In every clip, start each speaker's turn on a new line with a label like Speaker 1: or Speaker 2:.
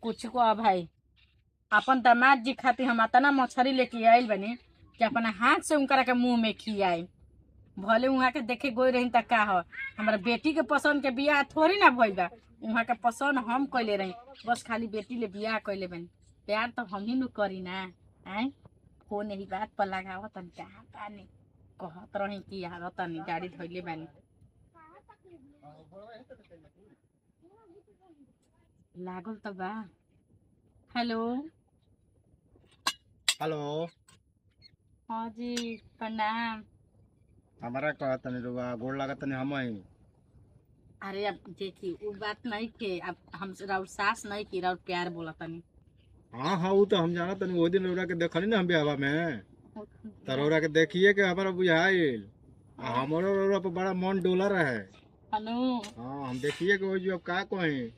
Speaker 1: कुछ को भाई अपन दामाद जी खातिर हम इतना मछली लेके आइल बनी कि अपना हाथ से उनकरा के मुंह में खियाई। भले वहाँ के देखे गोई रही त का हो, हमारा बेटी के पसंद के बियाह थोड़ी ना भइल बा। वहाँ के पसंद हम कइले रही, बस खाली बेटी ले बियाह कइले बनी। प्यार तो हम ही न करी ना। आए फोन यही बात पर लगावत तनी कहाँ पानी कहत रही कि आवत तनी गाड़ी धइले बानी। लागल तो बा। हेलो।
Speaker 2: हेलो।
Speaker 1: हाँ जी प्रणाम।
Speaker 2: हमारा कहत तनी रुआ गोड़ लागत तनी हम ही।
Speaker 1: अरे अब देखी वो बात नहीं के, अब हम राउर सास नहीं की, राउर प्यार बोला तनी।
Speaker 2: हाँ हाँ वो तो हम जाना तनी। वो दिन रउरा के देखनी ना हम बियाहवा में, तो रउरा के देखिए के हमारा बुझाइल। हमारो रउरा पर बड़ा मन डोला रहे।
Speaker 1: हेलो।
Speaker 2: हाँ हम देखिए के वो जो अब का कहें।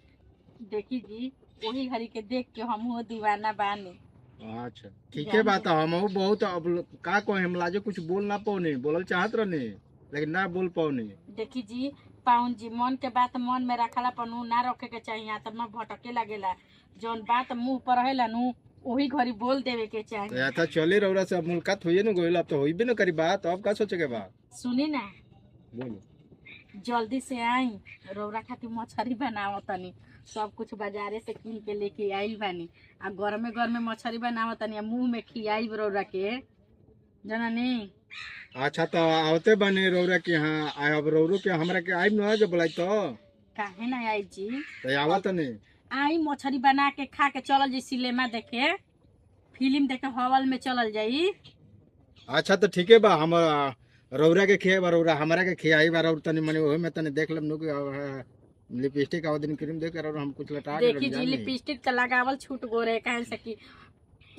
Speaker 1: देखी जी वही घड़ी के देख के हम दीवाना बानी।
Speaker 2: अच्छा ठीक है
Speaker 1: जान
Speaker 2: बात
Speaker 1: जा।
Speaker 2: है। हम बहुत अब का कहें, हम लाजो कुछ बोल ना पाओने, बोलल चाहत रहने लेकिन ना बोल पाओने।
Speaker 1: देखी जी पाउन जी मन के बात मन में रखला पर नु ना रखे के चाहिए, तब में भटके लगेला। जौन बात मुंह पर रहेला नु वही घड़ी बोल देवे के
Speaker 2: तो
Speaker 1: चाहिए।
Speaker 2: ऐसा चले रउरा से अब मुलाकात हुई ना गोइल, अब तो होई भी ना करी बात। अब का सोचे के बात
Speaker 1: सुनी ना,
Speaker 2: बोलो।
Speaker 1: जल्दी से आई, रौरा खातिर मछली बनावत तनी। सब कुछ बाजारे से कीन के लेके आइल बानी। आ गरमे गरमे मछली बनावत तनी, मुंह में खियाई रौरा के जननी।
Speaker 2: अच्छा तो आवते बने रउरा के यहाँ आए। अब रउरो के हमरा के आइब ना जो बोलाई तो
Speaker 1: काहे ना आई जी।
Speaker 2: आवत
Speaker 1: अब
Speaker 2: नहीं।
Speaker 1: आई मछली बना के खा के चलल जी सिनेमा देखे, फिल्म देखे हॉल में चलल जाई।
Speaker 2: अच्छा तो ठीक है बा। हम रउरा के खिया बा, रउरा हमरा के खियाई बा। रउर तनी मने ओहे में तनी देख लेम नु कि लिपस्टिक आव दिन क्रीम दे के रउरा हम कुछ लटा के रख
Speaker 1: देखी जी
Speaker 2: जानी।
Speaker 1: लिपस्टिक तो लगावल छूट गो रहे, कहे से कि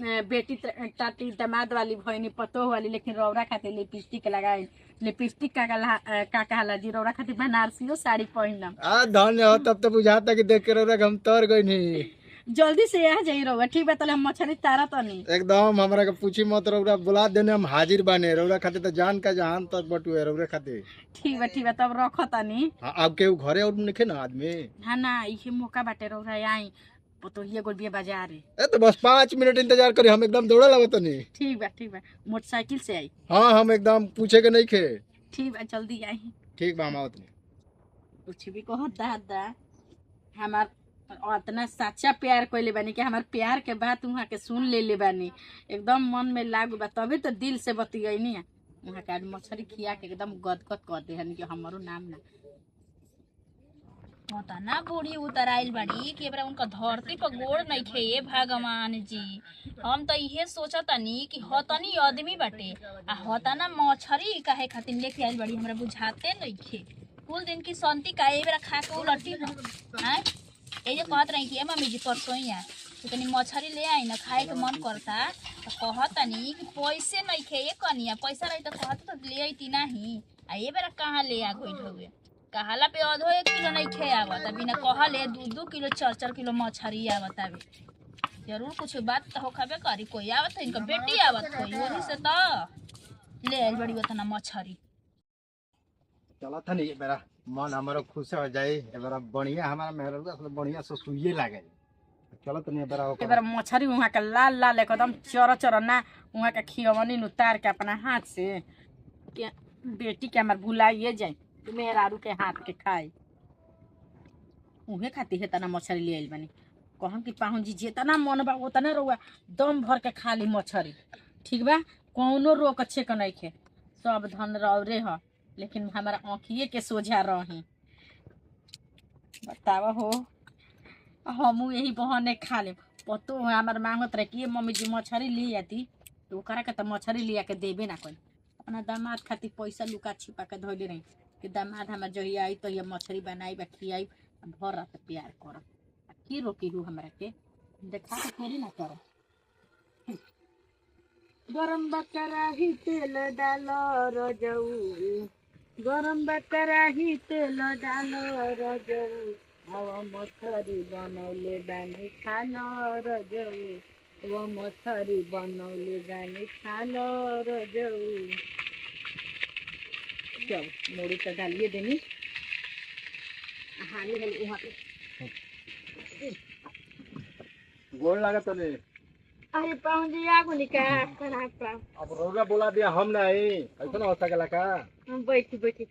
Speaker 1: बेटी टाटी दामाद वाली भइनी पतोह वाली, लेकिन रौरा खातिर लिपस्टिक लगाई। लिपस्टिक का कहला जी, रौरा खातिर बनारसियो साड़ी पहनम।
Speaker 2: धन्य हो। तब तो बुझाता कि देख के रउरा के हम तर गई नहीं।
Speaker 1: जल्दी से आ जाई रौरा, ठीक बा? तले हम मछली तारा तनी।
Speaker 2: एकदम हमरा के पूछी मत, रउरा बुला देने हम हाजिर बाने। रउरा खातिर तो जान का जहान तक बटुए रउरा खातिर।
Speaker 1: ठीक बा तब रखो तनी।
Speaker 2: हाँ अब के घरे और नइखे ना आदमी।
Speaker 1: हाँ ना इहे मौका बाटे, रौरा आई पतोहिया गोल बिया बाजारे।
Speaker 2: ए तो बस 5 मिनट इंतजार करी, हम एकदम दौड़े लागत नहीं।
Speaker 1: ठीक बा मोटरसाइकिल से आई।
Speaker 2: हाँ हम एकदम पूछे के नहीं खे।
Speaker 1: ठीक बा जल्दी आई।
Speaker 2: ठीक बा हम आवत नहीं।
Speaker 1: कुछ भी कहो दादा, हमार इतना सच्चा प्यार कइले बानी कि हमार प्यार के बात वहाँ के सुन ले बानी, एकदम मन में लागू बा, तभी तो दिल से बतियनी। वहाँ के आज मछली खिया के एकदम गदगद कर दे कि हमारो नाम ना।
Speaker 3: होता ना बूढ़ी उतर आइल बड़ी कि एबरा उनका धरती पर गोड़ नहीं खे। ये भगवान जी, हम तो इहे सोचतनी कि हतनी आदमी बाटे आ हतना मछरी काहे खातिर लेके आइल बड़ी, हमरा बुझाते नहीं खे। कुल दिन की शांति का एबरा खा के उलटी न हैं। ए जे कहत रही कि ए मम्मी जी परसोइया तो तनी मछरी ले आई ना, खाए के मन करता। तो कहतनी कि पैसे नहीं खे। ये कनिया पैसा रही तो कहत तो ले आईती नहीं। आ ये बेरा कहाँ ले आ गई हवे, कहाला पे आधो 1 किलो नहीं खे आवत, बिना कहले 2-2 किलो 4-4 किलो मछरी आवत आवे। जरूर कुछ बात तो होखबे करी, कोई आवत है इनका बेटी आवत है वही से तो ले आइल बड़ी उतना मछरी।
Speaker 2: चला था नहीं मेरा मन हमारा खुश हो जाए। एबारा बढ़िया हमारा मेहरबा से बढ़िया से सुइए लागे। चलो तनी एबारा
Speaker 1: एक बार मछली वहाँ के लाल लाल एकदम चर चर ना वहाँ के खियवनी उतार के अपना हाथ से के बेटी के हमार भुलाइए जाए, मेहरारू के हाथ के खाए। उहे खातिर है तना मछली ले आइल बानी। कहम कि पाहुन जी जितना मन बा उतना रहुआ दम भर के खा ली मछली, ठीक बा? कौनो रोक छेक नहीं खे, सब धन रौरे ह, लेकिन हमारा आँखिए के सोझा रही। बतावा हो, हमू यही बहाने खा ले। पतो है हमार मांगत रहे कि मम्मी जी मछली ले आती, तो ओकरा के तो मछली लिया के देबे ना कोई। अपना दामाद खातिर पैसा लुका छिपा के धोले रही कि दामाद हमार जहिया आई तो ये मछली बनाई बा खियाई, भर रात प्यार करब। की रोकी रू हमरा के देखा के थोड़ी ना कर। गरम बकराही तेल डालो रजऊ, गरम बकराही तेल डालो रजऊ, अब मछरी बनौले बानी खालो रजऊ, वो मछरी बनौले बानी खालो रजऊ। चल मोड़ी तो डालिए देनी। हाली हाली वहाँ पे
Speaker 2: गोड़ लागत तने।
Speaker 1: अरे पाऊंजी आगो निका प्रणाम प्रणाम।
Speaker 2: अब रौरा बोला दिया हम ना आई, ऐसा ना हो सकेला का?
Speaker 1: बैठी बैठी।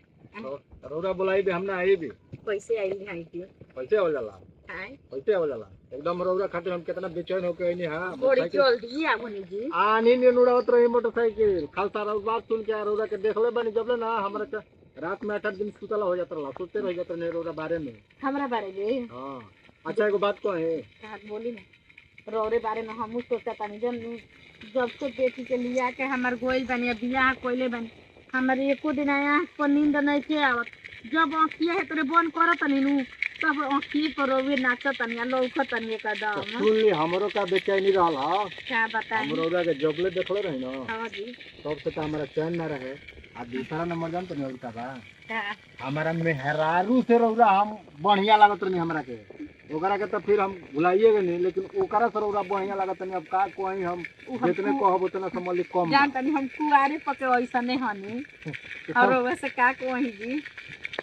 Speaker 2: रौरा बोलाई भी हम ना आई भी।
Speaker 1: पैसे आई हाई की
Speaker 2: पैसे हो जाला,
Speaker 1: हां
Speaker 2: पैसे हो जाला। एकदम रौरा खातिर हम कितना बेचैन होके आइनी। हां
Speaker 1: बड़ी जल्दी आगो नी जी।
Speaker 2: आनी ने उड़ावत रही मोटरसाइकिल। खालसा रौरा बात सुन के रौरा के देखले बनी जबले ना हमरा के रात में 8 दिन सुतला हो जात रहा, सोचते रह जात ने रौरा बारे में।
Speaker 1: हमरा बारे में
Speaker 2: हां अच्छा एगो बात कहे।
Speaker 1: बात बोली ना। रौरे बारे में हमहू सोचा तानी जब जब से बेटी के लिया के हमर गोइल बनी बियाह कोइले बनी हमर एको दिन आँख पर नींद नहीं के आवत। जब आँखिया है तोरे बंद करत तनी नु तब आँखिए पर रोवे नाचत तनी लौकत तनी एकदम।
Speaker 2: सुन ली हमरो का बेचैनी रहल। हां
Speaker 1: क्या बताएं
Speaker 2: हम रौरा के जबले देखले रही ना
Speaker 1: हां जी
Speaker 2: तब से तो हमारा चैन ना रहे। आ दूसरा नंबर जानते नहीं का बा
Speaker 1: क्या
Speaker 2: हमारा मेहरारू से रौरा हम बढ़िया लागत रही हमरा के। ओकरा के तो फिर हम भुलाइए गए नहीं, लेकिन ओकरा से रौरा बढ़िया लागत नहीं। अब का कोई हम जितने कहब उतना समझ ली कम।
Speaker 1: जान तनी हम कुआरे पके ऐसा नहीं हनी और वैसे का कोही जी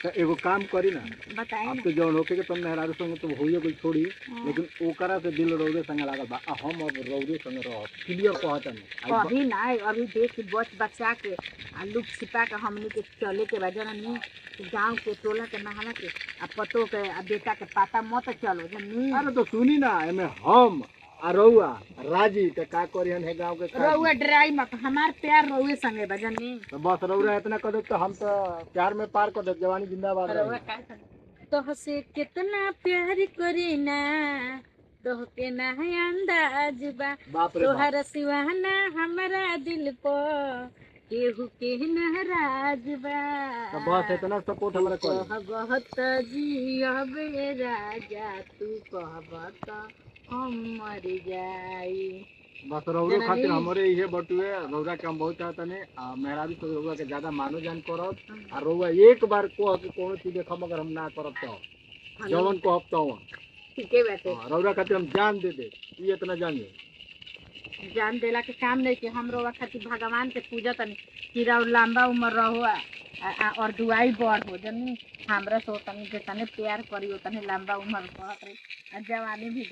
Speaker 2: तो एगो काम करी ना
Speaker 1: बताएं
Speaker 2: अब
Speaker 1: ना।
Speaker 2: तो जौन होके के तुम मेहरारू संगे तो होइए कोई छोड़ी, लेकिन ओकरा से दिल रौरे संगे लागल बा। आ हम अब रौरे संगे रह क्लियर कहत नहीं।
Speaker 1: अभी ना अभी देख बच बचा के आ लुक छिपा के हमनी के चले के वजह नहीं गांव के टोला के नहाला के आ पतो के आ बेटा के पाता मत चलो जनी।
Speaker 2: अरे तो सुनी ना एमे हम आ रौआ राजी ते का करियन है गांव के
Speaker 1: रउआ डराई मत हमार प्यार रउए संगे बजनी।
Speaker 2: तो बस रौरा इतना कर दे तो हम तो प्यार में पार कर दे। जवानी जिंदाबाद
Speaker 1: रउआ
Speaker 2: रही।
Speaker 1: का तो से कितना प्यार करी ना तो के ना है अंदाज बा
Speaker 2: बाप रे बाप।
Speaker 1: तोहर सिवाना हमारा दिल को केहू के नाराज बा।
Speaker 2: तो बस इतना सपोर्ट हमरा कर।
Speaker 1: कहबत जियब ए राजा तू कहबत हम मर जाई।
Speaker 2: बस रौरो खातिर हमरे इहे बटुए रौरा के हम बहुत चाहता ने। आ मेहरारू से रौरा के ज्यादा मानो जान करब। आ रौरा एक बार कह के कोनो चीज देखम अगर हम ना करब तो जवन कहब तो
Speaker 1: ठीक है बाटे
Speaker 2: रौरा खातिर हम जान दे दे। ई इतना जान ले
Speaker 1: जान देला के काम नहीं कि हम रोवा खातिर भगवान के पूजा तनी कि रहो लंबा उम्र रहो और दुआई बड़ हो जनी हमरा सो तनी जे तने प्यार करी तने लंबा उम्र कहत रही आ जवानी भी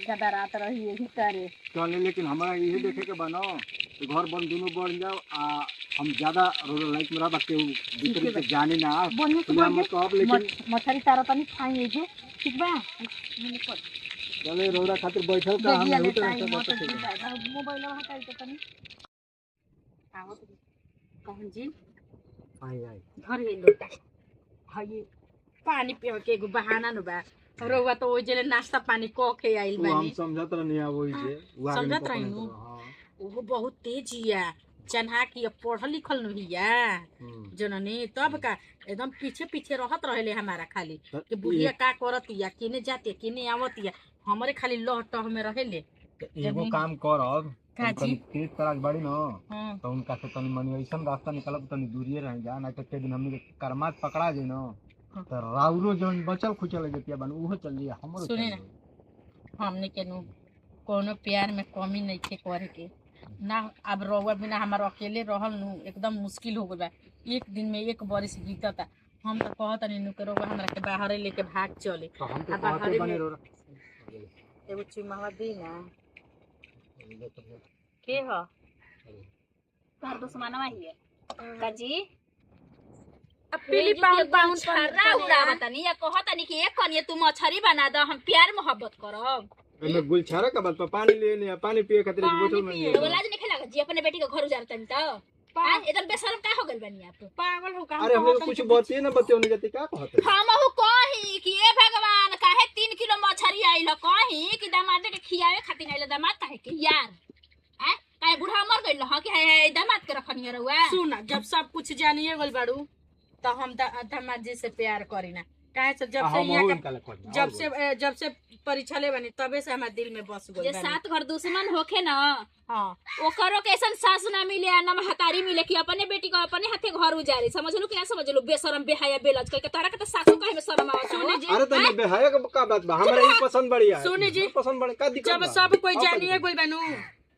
Speaker 1: गदरात रही यही करे।
Speaker 2: चल लेकिन हमारा इहे देखे के बनो तो घर बन दोनों बढ़ जाओ। आ हम ज्यादा रौरा लाइफ में रह के भीतर से जाने ना
Speaker 1: बोलिए
Speaker 2: तो हम कहब। लेकिन
Speaker 1: मछरी तारा तनी खाई जे ठीक बा
Speaker 2: चले रौरा खातिर बैठल का हम नहीं तो
Speaker 1: मोबाइल हटा के तनी आओ कहन जी
Speaker 2: आई आई
Speaker 1: घर ले लो हई पानी पियो के एगो बहाना न बा रउआ तो ओइ जेले नाश्ता पानी क के आइल
Speaker 2: हम
Speaker 1: बानी
Speaker 2: समझत रहनी आ वही से
Speaker 1: समझत रही नु ओहो बहुत तेज हिया चन्हा की पढ़ल लिखल न हिया जननी तब का एकदम पीछे पीछे रहत रहेले हमारा खाली कि बुढ़िया का करत हिया केने जाते केने आवत हिया हमरे खाली लह टह में रहेले।
Speaker 2: एगो काम करब
Speaker 1: काजी
Speaker 2: तेज तराज बड़ी न तो उनका से तनी मनी ऐसा रास्ता निकलब तनी दूरिये रह जा ना तो के दिन हमनी के करमात पकड़ा जाई न तो राउरो जौन बचल खुचल जतिया बन उहो चल जाई हमरो
Speaker 1: सुने ना हमने के नु कोनो प्यार में कमी नहीं थे करे के ना। अब रउआ बिना हमार अकेले रहल नु एकदम मुश्किल हो गइल बा। एक दिन में एक बरिस बीतता हम तो कहत नहीं नु के रउआ हमरा के बाहर लेके भाग चले।
Speaker 2: तो हम तो
Speaker 1: आ बाहर
Speaker 2: कहते बने
Speaker 1: में
Speaker 2: रो
Speaker 1: एगो चुमावा दी ना के ह
Speaker 3: तोहर दुश्मनवा ही है काजी।
Speaker 1: अब पीली पाउन पाउन
Speaker 3: छर्रा उड़ा बतानी या कहतनी कि एक कनिए तू मछरी बना द हम प्यार मोहब्बत करब।
Speaker 2: एमे गुलछारा का बात पानी लेने पानी पिए खातिर एक बोतल में
Speaker 3: तो लाज नहीं खेला जी अपने बेटी के घर उजारतन तो आज एकदम बेशरम का हो गइल बनी आप
Speaker 1: पागल हो का।
Speaker 2: अरे हमने कुछ बतिए ना बतिए नहीं जाती का कहत
Speaker 3: हम हो कही कि ए भगवान काहे 3 किलो मछरी आइल कही कि दामाद के खियावे खातिर आइल दामाद काहे के यार आ काहे बूढ़ा मर गइल ह कि है दामाद के रखनी रहुआ।
Speaker 1: सुन जब सब कुछ जानिए गइल बाड़ू तो हम दामाद जी से प्यार करी ना काहे से जब से परीक्षा ले बनी तबे से हमारे दिल में बस गइल
Speaker 3: जे सात घर दुश्मन होखे ना
Speaker 1: हां
Speaker 3: ओकरो के ऐसन सास ना मिले ना महतारी मिले कि अपने बेटी को अपने हाथे घर उजारे समझलू क्या समझलू बेशरम बेहाया बेलज के तारा के त सासू काहे में शर्म आवत सुनी जी।
Speaker 2: अरे तने बेहाया का बात बा हमरा ई पसंद बढ़िया है
Speaker 1: सुनी जी
Speaker 2: पसंद बड़े का दिक्कत
Speaker 1: जब सब कोई जानिए गइल बानू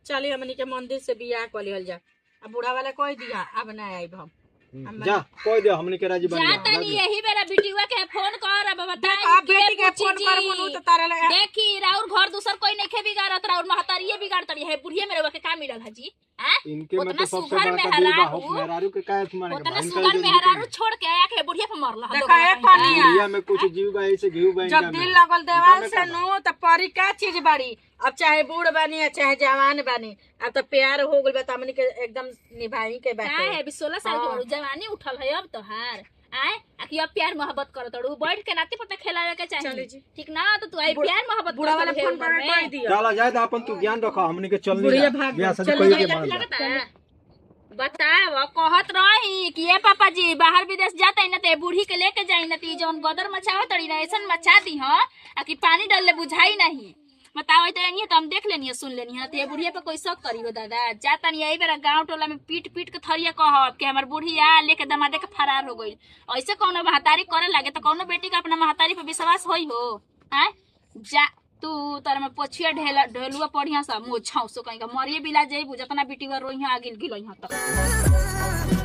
Speaker 1: चली हमनी के मंदिर से बियाह कर लिहल जा। अब बूढ़ा वाला कह दिया अब ना आइब हम
Speaker 2: जा कोई दे हमनी के राजी बन
Speaker 3: जा
Speaker 2: जा
Speaker 3: तनी यही बेरा बिटिया के फोन कर अब बताई
Speaker 1: अब बेटी के फोन कर बोलू तो तारे लगे
Speaker 3: देखी राउर घर दूसर कोई नहीं खे बिगाड़त राउर महतारिये बिगाड़तड़ी है बुढ़िया मेरे के का मिलल है जी हैं
Speaker 2: इनके में तो
Speaker 3: उतना
Speaker 2: सबसे
Speaker 3: सुघर
Speaker 2: बड़का दिल बा
Speaker 3: मेहरारू
Speaker 2: मेहरारू के काहे माने के
Speaker 3: उतना
Speaker 2: भाई
Speaker 3: सुगर मेहरारू छोड़ के आया के बुढ़िया पे मरला
Speaker 1: देखा एक कनिया
Speaker 2: दुनिया में कुछ जीव बा ऐसे घीव बा
Speaker 1: जब दिल लगल देवाल से नो त परी का चीज बाड़ी अब चाहे बूढ़ बनी चाहे जवान बनी अब तो प्यार हो गइल बा हमनी के एकदम निभाई के
Speaker 3: का
Speaker 1: बाटे
Speaker 3: है 16 साल के बड़ू जवानी उठल है अब तोहार आए आखिर अब प्यार मोहब्बत करत अड़ू बैठ के नाते पता खेलावे के
Speaker 1: चली
Speaker 3: चाहिए
Speaker 1: जी।
Speaker 3: ठीक ना तो तू आई प्यार मोहब्बत
Speaker 1: बूढ़ा वाला फोन पर कोई दियो
Speaker 2: चला जाए तो अपन तू ज्ञान रखो हमनी के चल
Speaker 1: बुढ़िया
Speaker 2: नहीं
Speaker 1: भाग
Speaker 2: ब्याह
Speaker 1: चल
Speaker 2: शादी कोई के मान
Speaker 3: बताओ कहत रही कि ये पापा जी बाहर विदेश जाते न ते बूढ़ी के लेके जाई न ती जौन गदर मचाओ तड़ी ना ऐसन मचा दी हो आ कि पानी डालले बुझाई नहीं बताओ तो नहीं तो हम देख लेनी सुन लेनी है तो ये बुढ़िया पे कोई शक करी हो दादा जाता नहीं यही बेरा गांव टोला में पीट पीट के थरिया कहब कि हमार बुढ़िया लेके दमादे के फरार हो गई ऐसे कौनो महतारी करे लागे तो कौनो बेटी का अपना महतारी पे विश्वास होई हो हैं जा तू तार में पोछिया ढेलुआ बढ़िया सा मुँह छाऊ सो कहीं का मरिए बिला जाइबू जतना बेटी रोइहा आगिल गिल तक